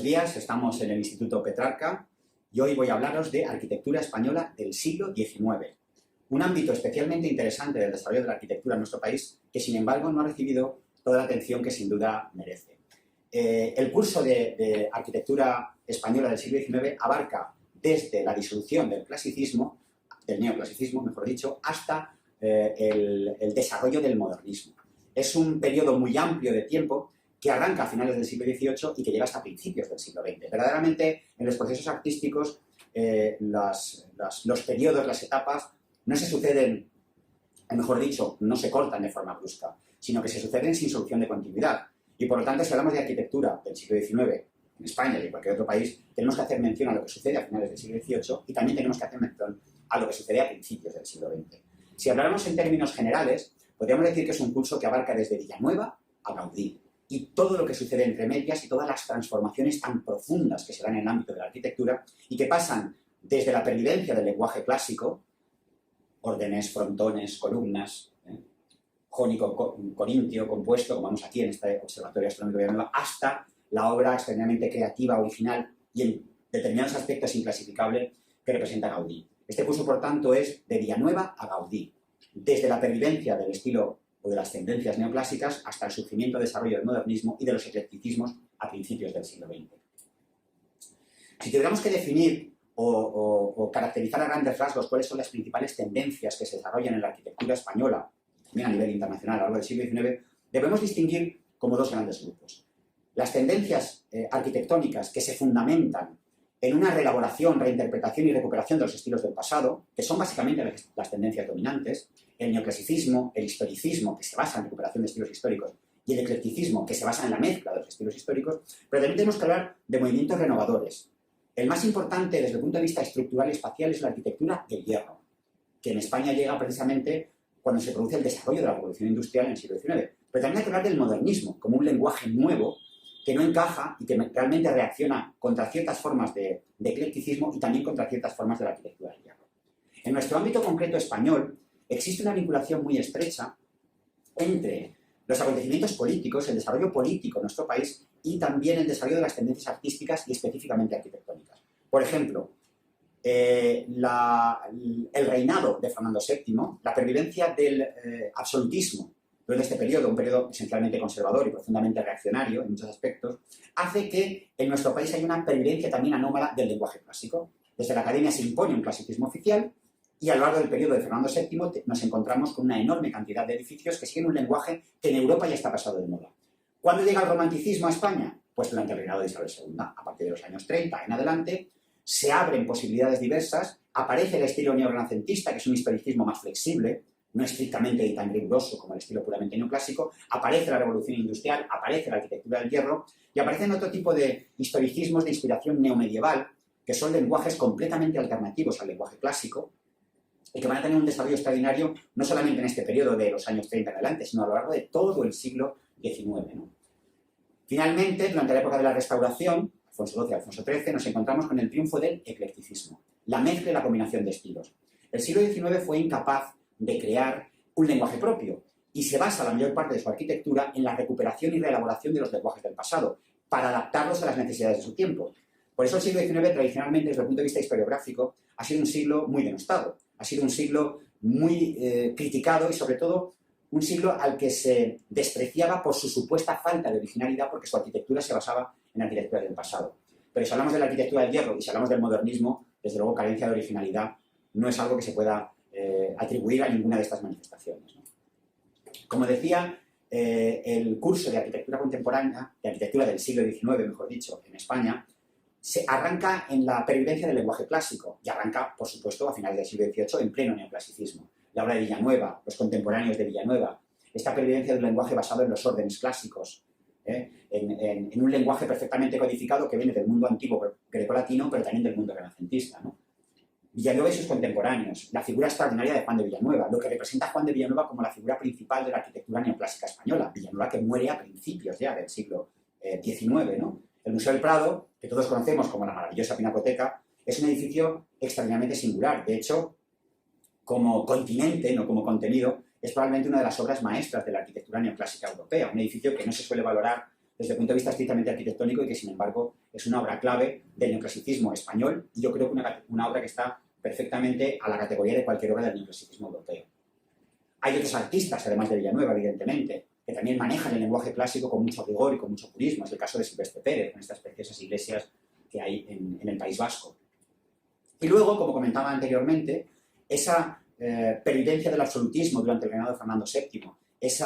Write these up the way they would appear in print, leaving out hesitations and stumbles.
Buenos días, estamos en el Instituto Petrarca y hoy voy a hablaros de arquitectura española del siglo XIX, un ámbito especialmente interesante del desarrollo de la arquitectura en nuestro país que, sin embargo, no ha recibido toda la atención que sin duda merece. El curso de arquitectura española del siglo XIX abarca desde la disolución del clasicismo, del neoclasicismo, mejor dicho, hasta el desarrollo del modernismo. Es un periodo muy amplio de tiempo que arranca a finales del siglo XVIII y que llega hasta principios del siglo XX. Verdaderamente, en los procesos artísticos, los periodos, las etapas, no se suceden, mejor dicho, no se cortan de forma brusca, sino que se suceden sin solución de continuidad. Y por lo tanto, si hablamos de arquitectura del siglo XIX, en España y en cualquier otro país, tenemos que hacer mención a lo que sucede a finales del siglo XVIII y también tenemos que hacer mención a lo que sucede a principios del siglo XX. Si habláramos en términos generales, podríamos decir que es un curso que abarca desde Villanueva a Gaudí, y todo lo que sucede entre medias y todas las transformaciones tan profundas que se dan en el ámbito de la arquitectura y que pasan desde la pervivencia del lenguaje clásico, órdenes, frontones, columnas, jónico, corintio, compuesto, como vemos aquí en este Observatorio Astronómico de Villanueva, hasta la obra extremadamente creativa, original y en determinados aspectos inclasificable que representa Gaudí. Este curso, por tanto, es de Villanueva a Gaudí, desde la pervivencia del estilo o de las tendencias neoclásicas hasta el surgimiento y desarrollo del modernismo y de los eclecticismos a principios del siglo XX. Si tuviéramos que definir o caracterizar a grandes rasgos cuáles son las principales tendencias que se desarrollan en la arquitectura española, también a nivel internacional a lo largo del siglo XIX, debemos distinguir como dos grandes grupos. Las tendencias arquitectónicas que se fundamentan en una reelaboración, reinterpretación y recuperación de los estilos del pasado, que son básicamente las tendencias dominantes, el neoclasicismo, el historicismo, que se basa en recuperación de estilos históricos, y el eclecticismo, que se basa en la mezcla de los estilos históricos, pero también tenemos que hablar de movimientos renovadores. El más importante desde el punto de vista estructural y espacial es la arquitectura del hierro, que en España llega precisamente cuando se produce el desarrollo de la revolución industrial en el siglo XIX. Pero también hay que hablar del modernismo, como un lenguaje nuevo que no encaja y que realmente reacciona contra ciertas formas de eclecticismo y también contra ciertas formas de la arquitectura del hierro. En nuestro ámbito concreto español existe una vinculación muy estrecha entre los acontecimientos políticos, el desarrollo político en nuestro país y también el desarrollo de las tendencias artísticas y específicamente arquitectónicas. Por ejemplo, el reinado de Fernando VII, la pervivencia del absolutismo durante este periodo, un periodo esencialmente conservador y profundamente reaccionario en muchos aspectos, hace que en nuestro país haya una pervivencia también anómala del lenguaje clásico. Desde la academia se impone un clasicismo oficial y a lo largo del periodo de Fernando VII nos encontramos con una enorme cantidad de edificios que siguen un lenguaje que en Europa ya está pasado de moda. ¿Cuándo llega el romanticismo a España? Pues durante el reinado de Isabel II. A partir de los años 30 en adelante se abren posibilidades diversas, aparece el estilo neorrenacentista, que es un historicismo más flexible, no estrictamente y tan riguroso como el estilo puramente neoclásico, aparece la revolución industrial, aparece la arquitectura del hierro y aparecen otro tipo de historicismos de inspiración neomedieval, que son lenguajes completamente alternativos al lenguaje clásico y que van a tener un desarrollo extraordinario no solamente en este periodo de los años 30 en adelante, sino a lo largo de todo el siglo XIX, ¿no? Finalmente, durante la época de la Restauración, Alfonso XII y Alfonso XIII, nos encontramos con el triunfo del eclecticismo, la mezcla y la combinación de estilos. El siglo XIX fue incapaz de crear un lenguaje propio y se basa la mayor parte de su arquitectura en la recuperación y reelaboración de los lenguajes del pasado para adaptarlos a las necesidades de su tiempo. Por eso el siglo XIX tradicionalmente desde el punto de vista historiográfico ha sido un siglo muy denostado, ha sido un siglo muy criticado y sobre todo un siglo al que se despreciaba por su supuesta falta de originalidad porque su arquitectura se basaba en arquitectura del pasado. Pero si hablamos de la arquitectura del hierro y si hablamos del modernismo, desde luego carencia de originalidad no es algo que se pueda atribuir a ninguna de estas manifestaciones, ¿no? Como decía, el curso de arquitectura contemporánea, de arquitectura del siglo XIX, mejor dicho, en España, se arranca en la pervivencia del lenguaje clásico y arranca, por supuesto, a finales del siglo XVIII en pleno neoclasicismo. La obra de Villanueva, los contemporáneos de Villanueva, esta pervivencia de un lenguaje basado en los órdenes clásicos, en un lenguaje perfectamente codificado que viene del mundo antiguo grecolatino, pero también del mundo renacentista, ¿no? Villanueva y sus contemporáneos, la figura extraordinaria de Juan de Villanueva, lo que representa a Juan de Villanueva como la figura principal de la arquitectura neoclásica española. Villanueva que muere a principios ya del siglo XIX, ¿no? El Museo del Prado, que todos conocemos como la maravillosa Pinacoteca, es un edificio extraordinariamente singular. De hecho, como continente, no como contenido, es probablemente una de las obras maestras de la arquitectura neoclásica europea, un edificio que no se suele valorar desde el punto de vista estrictamente arquitectónico y que, sin embargo, es una obra clave del neoclasicismo español y yo creo que una obra que está perfectamente a la categoría de cualquier obra del neoclasicismo europeo. Hay otros artistas, además de Villanueva, evidentemente, que también manejan el lenguaje clásico con mucho rigor y con mucho purismo. Es el caso de Silvestre Pérez, con estas preciosas iglesias que hay en el País Vasco. Y luego, como comentaba anteriormente, esa pervivencia del absolutismo durante el reinado de Fernando VII, ese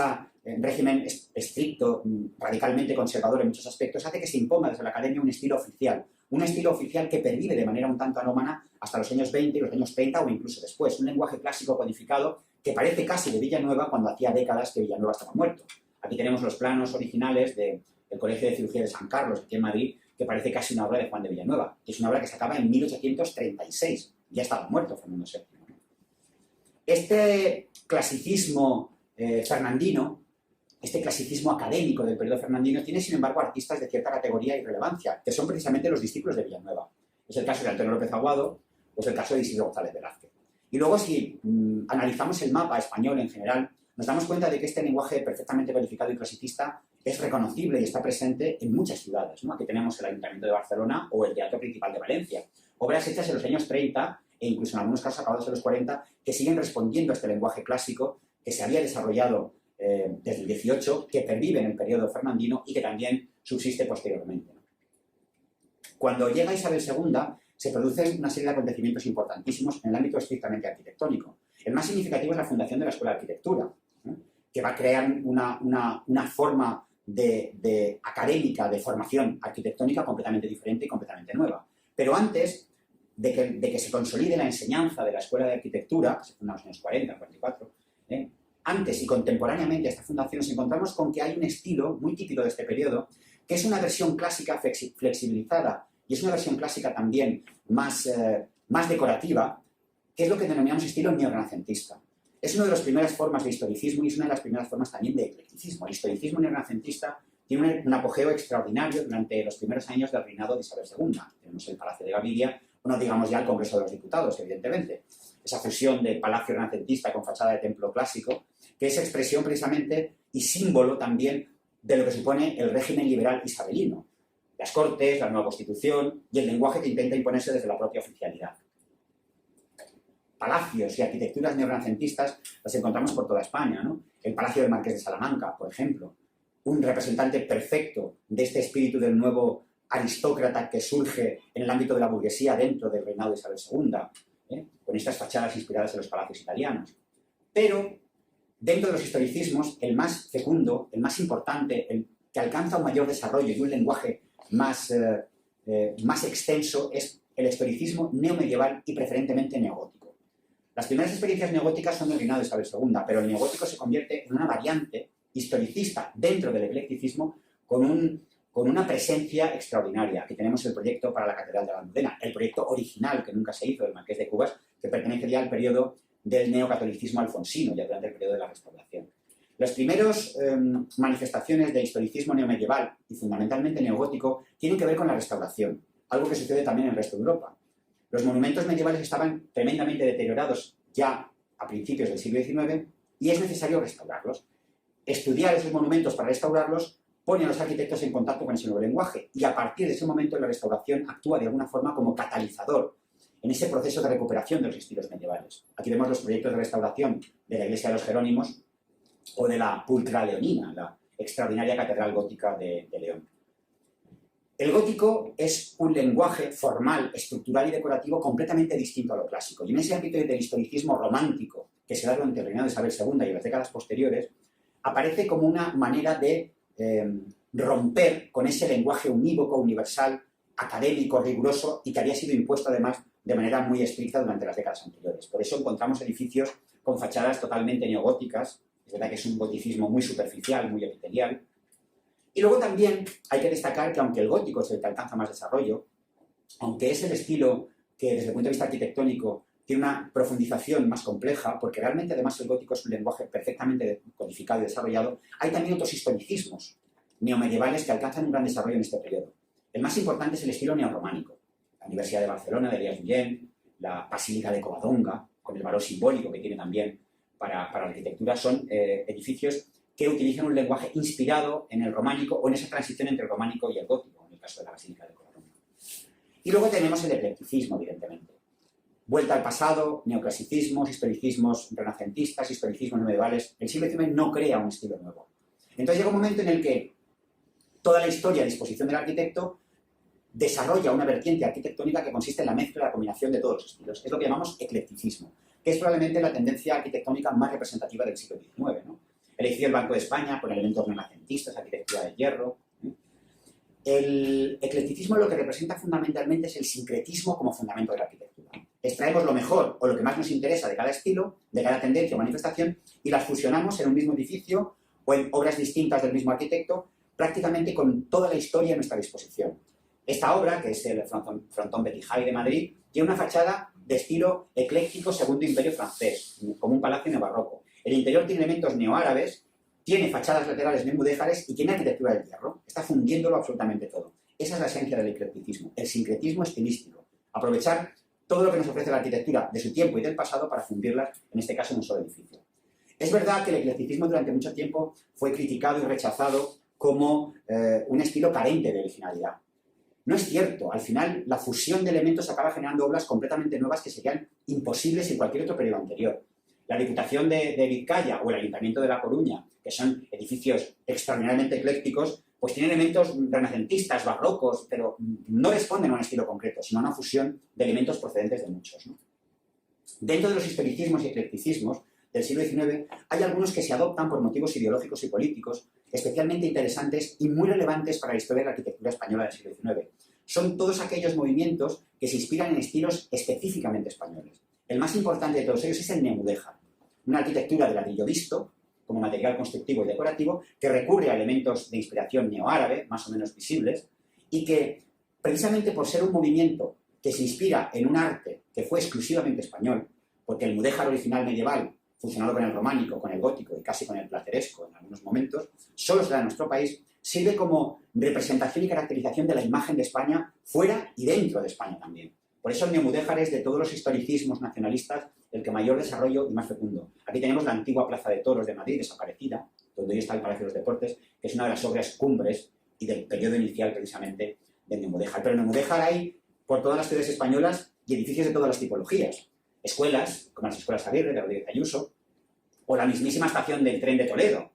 régimen estricto, radicalmente conservador en muchos aspectos, hace que se imponga desde la Academia un estilo oficial que pervive de manera un tanto anómana hasta los años 20 y los años 30 o incluso después. Un lenguaje clásico codificado que parece casi de Villanueva cuando hacía décadas que Villanueva estaba muerto. Aquí tenemos los planos originales del Colegio de Cirugía de San Carlos, aquí en Madrid, que parece casi una obra de Juan de Villanueva. Es una obra que se acaba en 1836. Ya estaba muerto Fernando VII. Este clasicismo fernandino, este clasicismo académico del periodo fernandino, tiene, sin embargo, artistas de cierta categoría y relevancia, que son precisamente los discípulos de Villanueva. Es el caso de Antonio López Aguado o es el caso de Isidro González Velázquez. Y luego, si analizamos el mapa español en general, nos damos cuenta de que este lenguaje perfectamente codificado y clasicista es reconocible y está presente en muchas ciudades, ¿no? Aquí tenemos el Ayuntamiento de Barcelona o el Teatro Principal de Valencia. Obras hechas en los años 30 e incluso en algunos casos acabados en los 40 que siguen respondiendo a este lenguaje clásico que se había desarrollado desde el 18, que pervive en el periodo fernandino y que también subsiste posteriormente, ¿no? Cuando llega Isabel II, se producen una serie de acontecimientos importantísimos en el ámbito estrictamente arquitectónico. El más significativo es la fundación de la Escuela de Arquitectura, ¿no? Que va a crear una forma académica de formación arquitectónica completamente diferente y completamente nueva. Pero antes de que se consolide la enseñanza de la Escuela de Arquitectura, que se funda en los años 40, 44, antes y contemporáneamente a esta fundación nos encontramos con que hay un estilo muy típico de este periodo, que es una versión clásica flexibilizada y es una versión clásica también más decorativa, que es lo que denominamos estilo neorrenacentista. Es una de las primeras formas de historicismo y es una de las primeras formas también de eclecticismo. El historicismo neorrenacentista tiene un apogeo extraordinario durante los primeros años del reinado de Isabel II. Tenemos el Palacio de Gaviria, no digamos ya el Congreso de los Diputados, evidentemente. Esa fusión de palacio renacentista con fachada de templo clásico, que es expresión precisamente y símbolo también de lo que supone el régimen liberal isabelino. Las Cortes, la nueva Constitución y el lenguaje que intenta imponerse desde la propia oficialidad. Palacios y arquitecturas neorrenacentistas las encontramos por toda España, ¿no? El Palacio del Marqués de Salamanca, por ejemplo, un representante perfecto de este espíritu del nuevo aristócrata que surge en el ámbito de la burguesía dentro del reinado de Isabel II, con estas fachadas inspiradas en los palacios italianos. Pero, dentro de los historicismos, el más fecundo, el más importante, el que alcanza un mayor desarrollo y un lenguaje más extenso, es el historicismo neomedieval y preferentemente neogótico. Las primeras experiencias neogóticas son del reinado de Isabel II, pero el neogótico se convierte en una variante historicista dentro del eclecticismo con una presencia extraordinaria. Aquí tenemos el proyecto para la Catedral de la Almudena, el proyecto original que nunca se hizo del Marqués de Cubas, que pertenece ya al periodo del neocatolicismo alfonsino, ya durante el periodo de la Restauración. Las primeras manifestaciones del historicismo neomedieval y fundamentalmente neogótico tienen que ver con la Restauración, algo que sucede también en el resto de Europa. Los monumentos medievales estaban tremendamente deteriorados ya a principios del siglo XIX y es necesario restaurarlos. Estudiar esos monumentos para restaurarlos pone a los arquitectos en contacto con ese nuevo lenguaje y a partir de ese momento la restauración actúa de alguna forma como catalizador en ese proceso de recuperación de los estilos medievales. Aquí vemos los proyectos de restauración de la iglesia de los Jerónimos o de la Pulcra Leonina, la extraordinaria catedral gótica de León. El gótico es un lenguaje formal, estructural y decorativo completamente distinto a lo clásico. Y en ese ámbito del historicismo romántico que se da durante el reinado de Isabel II y las décadas posteriores, aparece como una manera de romper con ese lenguaje unívoco, universal, académico, riguroso y que había sido impuesto además de manera muy estricta durante las décadas anteriores. Por eso encontramos edificios con fachadas totalmente neogóticas, es verdad que es un goticismo muy superficial, muy epitelial. Y luego también hay que destacar que aunque el gótico es el que alcanza más desarrollo, aunque es el estilo que desde el punto de vista arquitectónico tiene una profundización más compleja, porque realmente además el gótico es un lenguaje perfectamente codificado y desarrollado, hay también otros historicismos neomedievales que alcanzan un gran desarrollo en este periodo. El más importante es el estilo neorrománico. La Universidad de Barcelona, de Elias Guillén, la Basílica de Covadonga, con el valor simbólico que tiene también para la arquitectura, son edificios que utilizan un lenguaje inspirado en el románico o en esa transición entre el románico y el gótico, en el caso de la Basílica de Colonia. Y luego tenemos el eclecticismo, evidentemente. Vuelta al pasado, neoclasicismos, historicismos renacentistas, historicismos medievales. El siglo XIX no crea un estilo nuevo. Entonces llega un momento en el que toda la historia a disposición del arquitecto desarrolla una vertiente arquitectónica que consiste en la mezcla y la combinación de todos los estilos. Es lo que llamamos eclecticismo, que es probablemente la tendencia arquitectónica más representativa del siglo XIX, ¿no? El edificio del Banco de España, con elementos renacentistas, arquitectura de hierro. El eclecticismo lo que representa fundamentalmente es el sincretismo como fundamento de la arquitectura. Extraemos lo mejor o lo que más nos interesa de cada estilo, de cada tendencia o manifestación, y las fusionamos en un mismo edificio o en obras distintas del mismo arquitecto, prácticamente con toda la historia a nuestra disposición. Esta obra, que es el Frontón Betijay de Madrid, tiene una fachada de estilo ecléctico Segundo Imperio francés, como un palacio neobarroco. El interior tiene elementos neoárabes, tiene fachadas laterales neomudéjares y tiene arquitectura del hierro. Está fundiéndolo absolutamente todo. Esa es la esencia del eclecticismo, el sincretismo estilístico. Aprovechar todo lo que nos ofrece la arquitectura de su tiempo y del pasado para fundirlas, en este caso, en un solo edificio. Es verdad que el eclecticismo durante mucho tiempo fue criticado y rechazado como un estilo carente de originalidad. No es cierto. Al final, la fusión de elementos acaba generando obras completamente nuevas que serían imposibles en cualquier otro periodo anterior. La Diputación de Vizcaya o el Ayuntamiento de La Coruña, que son edificios extraordinariamente eclécticos, pues tienen elementos renacentistas, barrocos, pero no responden a un estilo concreto, sino a una fusión de elementos procedentes de muchos, ¿no? Dentro de los historicismos y eclecticismos del siglo XIX, hay algunos que se adoptan por motivos ideológicos y políticos, especialmente interesantes y muy relevantes para la historia de la arquitectura española del siglo XIX. Son todos aquellos movimientos que se inspiran en estilos específicamente españoles. El más importante de todos ellos es el neomudéjar, una arquitectura de ladrillo visto, como material constructivo y decorativo, que recurre a elementos de inspiración neoárabe, más o menos visibles, y que, precisamente por ser un movimiento que se inspira en un arte que fue exclusivamente español, porque el mudéjar original medieval, fusionado con el románico, con el gótico y casi con el plateresco en algunos momentos, solo se da en nuestro país, sirve como representación y caracterización de la imagen de España fuera y dentro de España también. Por eso el neomudéjar es de todos los historicismos nacionalistas el que mayor desarrollo y más fecundo. Aquí tenemos la antigua Plaza de Toros de Madrid, desaparecida, donde hoy está el Palacio de los Deportes, que es una de las obras cumbres y del periodo inicial precisamente del neomudéjar. Pero en neomudéjar hay por todas las ciudades españolas y edificios de todas las tipologías. Escuelas, como las escuelas Aguirre, de Rodríguez Ayuso, o la mismísima estación del tren de Toledo,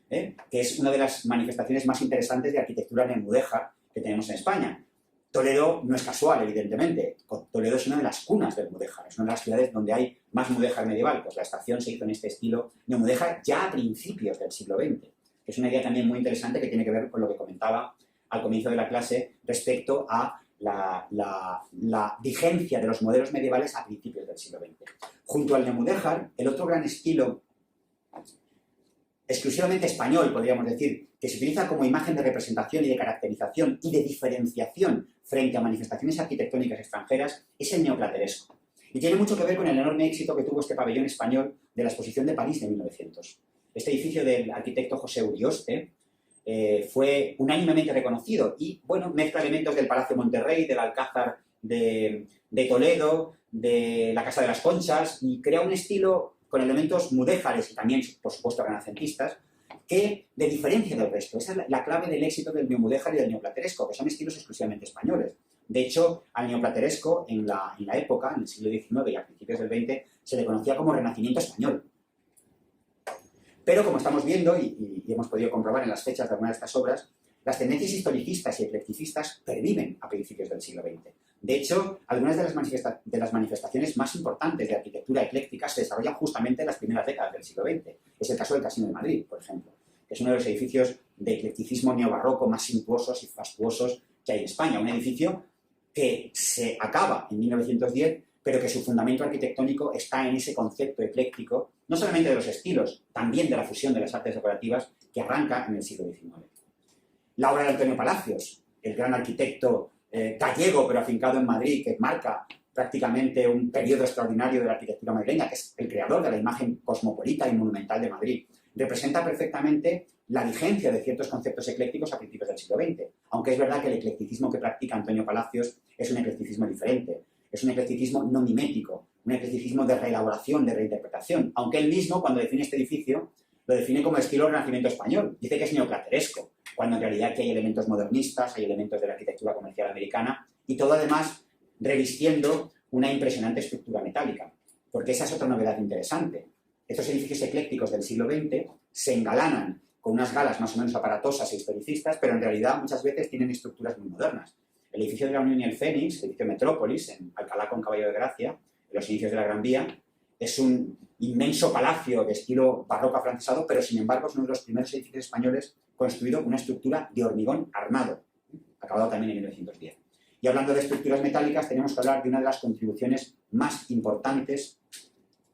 que es una de las manifestaciones más interesantes de arquitectura neomudéjar que tenemos en España. Toledo no es casual, evidentemente. Toledo es una de las cunas del mudéjar, es una de las ciudades donde hay más mudéjar medieval. Pues la estación se hizo en este estilo neomudéjar ya a principios del siglo XX, que es una idea también muy interesante que tiene que ver con lo que comentaba al comienzo de la clase respecto a la vigencia de los modelos medievales a principios del siglo XX. Junto al neomudéjar, el otro gran estilo exclusivamente español, podríamos decir, que se utiliza como imagen de representación y de caracterización y de diferenciación frente a manifestaciones arquitectónicas extranjeras, es el neoplateresco. Y tiene mucho que ver con el enorme éxito que tuvo este pabellón español de la Exposición de París de 1900. Este edificio del arquitecto José Urioste fue unánimemente reconocido y, bueno, mezcla elementos del Palacio Monterrey, del Alcázar de Toledo, de la Casa de las Conchas y crea un estilo con elementos mudéjares y también, por supuesto, renacentistas, que le diferencia del resto. Esa es la clave del éxito del neomudéjar y del neoplateresco, que son estilos exclusivamente españoles. De hecho, al neoplateresco, en la época, en el siglo XIX y a principios del XX, se le conocía como Renacimiento español. Pero, como estamos viendo, y hemos podido comprobar en las fechas de algunas de estas obras, las tendencias historicistas y eclecticistas perviven a principios del siglo XX. De hecho, algunas de las manifestaciones más importantes de arquitectura ecléctica se desarrollan justamente en las primeras décadas del siglo XX. Es el caso del Casino de Madrid, por ejemplo, que es uno de los edificios de eclecticismo neobarroco más suntuosos y fastuosos que hay en España. Un edificio que se acaba en 1910, pero que su fundamento arquitectónico está en ese concepto ecléctico, no solamente de los estilos, también de la fusión de las artes decorativas que arranca en el siglo XIX. La obra de Antonio Palacios, el gran arquitecto gallego, pero afincado en Madrid, que marca prácticamente un periodo extraordinario de la arquitectura madrileña, que es el creador de la imagen cosmopolita y monumental de Madrid, representa perfectamente la vigencia de ciertos conceptos eclécticos a principios del siglo XX. Aunque es verdad que el eclecticismo que practica Antonio Palacios es un eclecticismo diferente. Es un eclecticismo no mimético, un eclecticismo de reelaboración, de reinterpretación. Aunque él mismo, cuando define este edificio, lo define como estilo renacimiento español. Dice que es neoplateresco, cuando en realidad aquí hay elementos modernistas, hay elementos de la arquitectura comercial americana y todo además revistiendo una impresionante estructura metálica. Porque esa es otra novedad interesante. Estos edificios eclécticos del siglo XX se engalanan con unas galas más o menos aparatosas e historicistas, pero en realidad muchas veces tienen estructuras muy modernas. El edificio de la Unión y el Fénix, el edificio Metrópolis, en Alcalá con Caballo de Gracia, en los inicios de la Gran Vía, es un inmenso palacio de estilo barroco afrancesado, pero sin embargo es uno de los primeros edificios españoles construido con una estructura de hormigón armado, acabado también en 1910. Y hablando de estructuras metálicas, tenemos que hablar de una de las contribuciones más importantes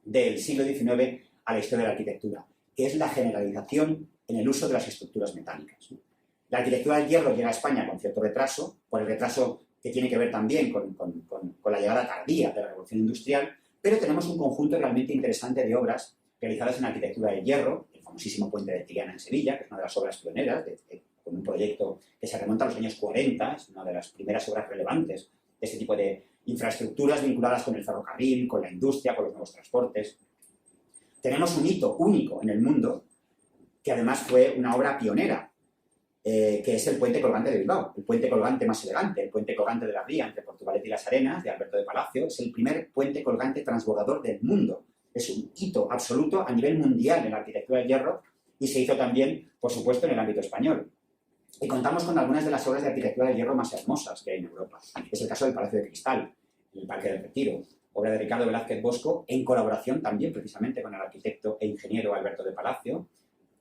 del siglo XIX a la historia de la arquitectura, que es la generalización en el uso de las estructuras metálicas. La arquitectura del hierro llega a España con cierto retraso, por el retraso que tiene que ver también con la llegada tardía de la Revolución Industrial, pero tenemos un conjunto realmente interesante de obras realizadas en arquitectura del hierro, el famosísimo Puente de Triana en Sevilla, que es una de las obras pioneras, con un proyecto que se remonta a los años 40, es una de las primeras obras relevantes de este tipo de infraestructuras vinculadas con el ferrocarril, con la industria, con los nuevos transportes. Tenemos un hito único en el mundo, que además fue una obra pionera, que es el puente colgante de Bilbao, el puente colgante más elegante, el puente colgante de la Ría entre Portugalete y Las Arenas, de Alberto de Palacio, es el primer puente colgante transbordador del mundo. Es un hito absoluto a nivel mundial en la arquitectura del hierro y se hizo también, por supuesto, en el ámbito español. Y contamos con algunas de las obras de arquitectura del hierro más hermosas que hay en Europa. Es el caso del Palacio de Cristal, el Parque del Retiro, obra de Ricardo Velázquez Bosco, en colaboración también precisamente con el arquitecto e ingeniero Alberto de Palacio,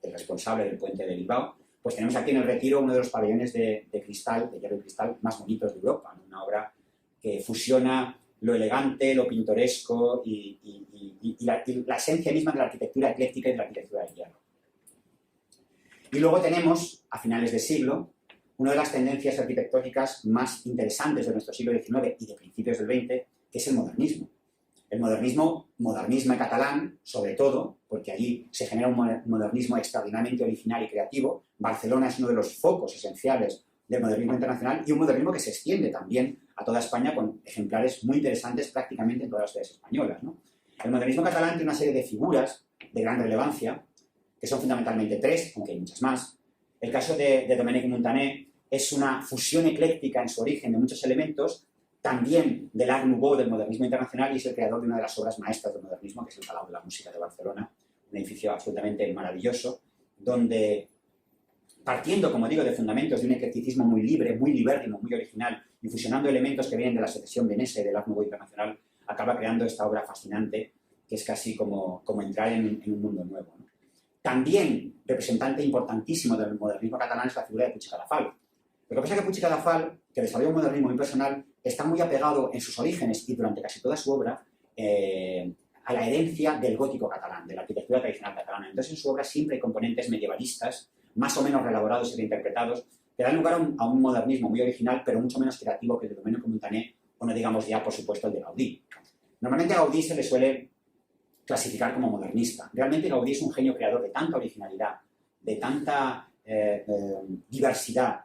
el responsable del puente de Bilbao. Pues tenemos aquí en el Retiro uno de los pabellones de cristal, de hierro y cristal, más bonitos de Europa, ¿no? Una obra que fusiona lo elegante, lo pintoresco y la esencia misma de la arquitectura ecléctica y de la arquitectura del hierro. Y luego tenemos, a finales de siglo, una de las tendencias arquitectónicas más interesantes de nuestro siglo XIX y de principios del XX, que es el modernismo. El modernismo en catalán, sobre todo, porque allí se genera un modernismo extraordinariamente original y creativo. Barcelona es uno de los focos esenciales del modernismo internacional y un modernismo que se extiende también a toda España con ejemplares muy interesantes prácticamente en todas las ciudades españolas, ¿no? El modernismo catalán tiene una serie de figuras de gran relevancia, que son fundamentalmente tres, aunque hay muchas más. El caso de Domènec Montaner es una fusión ecléctica en su origen de muchos elementos, también del Art Nouveau, del modernismo internacional, y es el creador de una de las obras maestras del modernismo, que es el Palau de la Música de Barcelona, un edificio absolutamente maravilloso, donde, partiendo, como digo, de fundamentos de un eclecticismo muy libre, muy libérrimo, muy original, y fusionando elementos que vienen de la secesión vienesa y del Art Nouveau internacional, acaba creando esta obra fascinante, que es casi como entrar en un mundo nuevo, ¿no? También representante importantísimo del modernismo catalán es la figura de Puig i Cadafalch. Lo que pasa es que Puig i Cadafalch, que desarrolla un modernismo muy personal, está muy apegado en sus orígenes y durante casi toda su obra a la herencia del gótico catalán, de la arquitectura tradicional catalana. Entonces, en su obra siempre hay componentes medievalistas, más o menos reelaborados y reinterpretados, que dan lugar a un modernismo muy original, pero mucho menos creativo que el de Domènec Montaner, o no digamos ya, por supuesto, el de Gaudí. Normalmente a Gaudí se le suele clasificar como modernista. Realmente Gaudí es un genio creador de tanta originalidad, de tanta diversidad,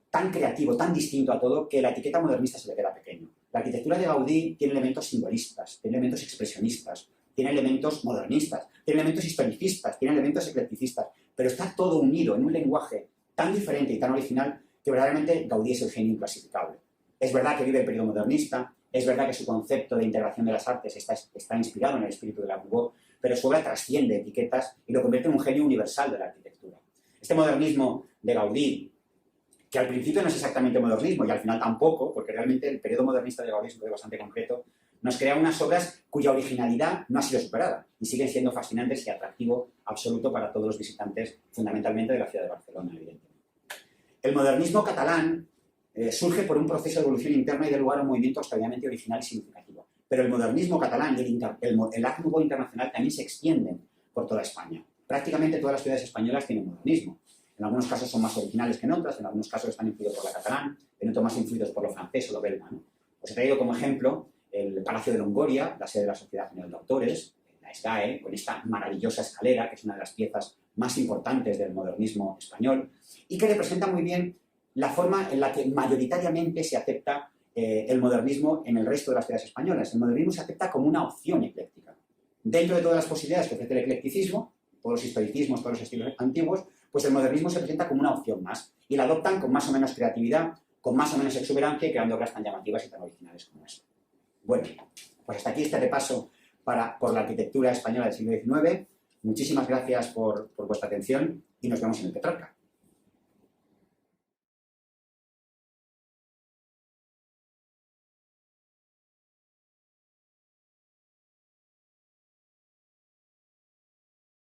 tan creativo, tan distinto a todo, que la etiqueta modernista se le queda pequeño. La arquitectura de Gaudí tiene elementos simbolistas, tiene elementos expresionistas, tiene elementos modernistas, tiene elementos historicistas, tiene elementos eclecticistas, pero está todo unido en un lenguaje tan diferente y tan original que verdaderamente Gaudí es el genio inclasificable. Es verdad que vive el periodo modernista, es verdad que su concepto de integración de las artes está inspirado en el espíritu de Art Nouveau, pero su obra trasciende etiquetas y lo convierte en un genio universal de la arquitectura. Este modernismo de Gaudí, que al principio no es exactamente modernismo y al final tampoco, porque realmente el periodo modernista de Gaudí es un periodo bastante concreto, nos crea unas obras cuya originalidad no ha sido superada y siguen siendo fascinantes y atractivo absoluto para todos los visitantes, fundamentalmente de la ciudad de Barcelona, evidentemente. El modernismo catalán surge por un proceso de evolución interna y da lugar a un movimiento extraordinariamente original y significativo. Pero el modernismo catalán y el Art Nouveau internacional también se extienden por toda España. Prácticamente todas las ciudades españolas tienen modernismo. En algunos casos son más originales que en otras, en algunos casos están influidos por la catalán, en otros más influidos por lo francés o lo belga, ¿no? Os he traído como ejemplo el Palacio de Longoria, la sede de la Sociedad General de Autores, la SGAE, con esta maravillosa escalera, que es una de las piezas más importantes del modernismo español, y que representa muy bien la forma en la que mayoritariamente se acepta el modernismo en el resto de las ciudades españolas. El modernismo se acepta como una opción ecléctica. Dentro de todas las posibilidades que ofrece el eclecticismo, todos los historicismos, todos los estilos antiguos, pues el modernismo se presenta como una opción más y la adoptan con más o menos creatividad, con más o menos exuberancia y creando obras tan llamativas y tan originales como esta. Bueno, pues hasta aquí este repaso por la arquitectura española del siglo XIX. Muchísimas gracias por vuestra atención y nos vemos en el Petrarca.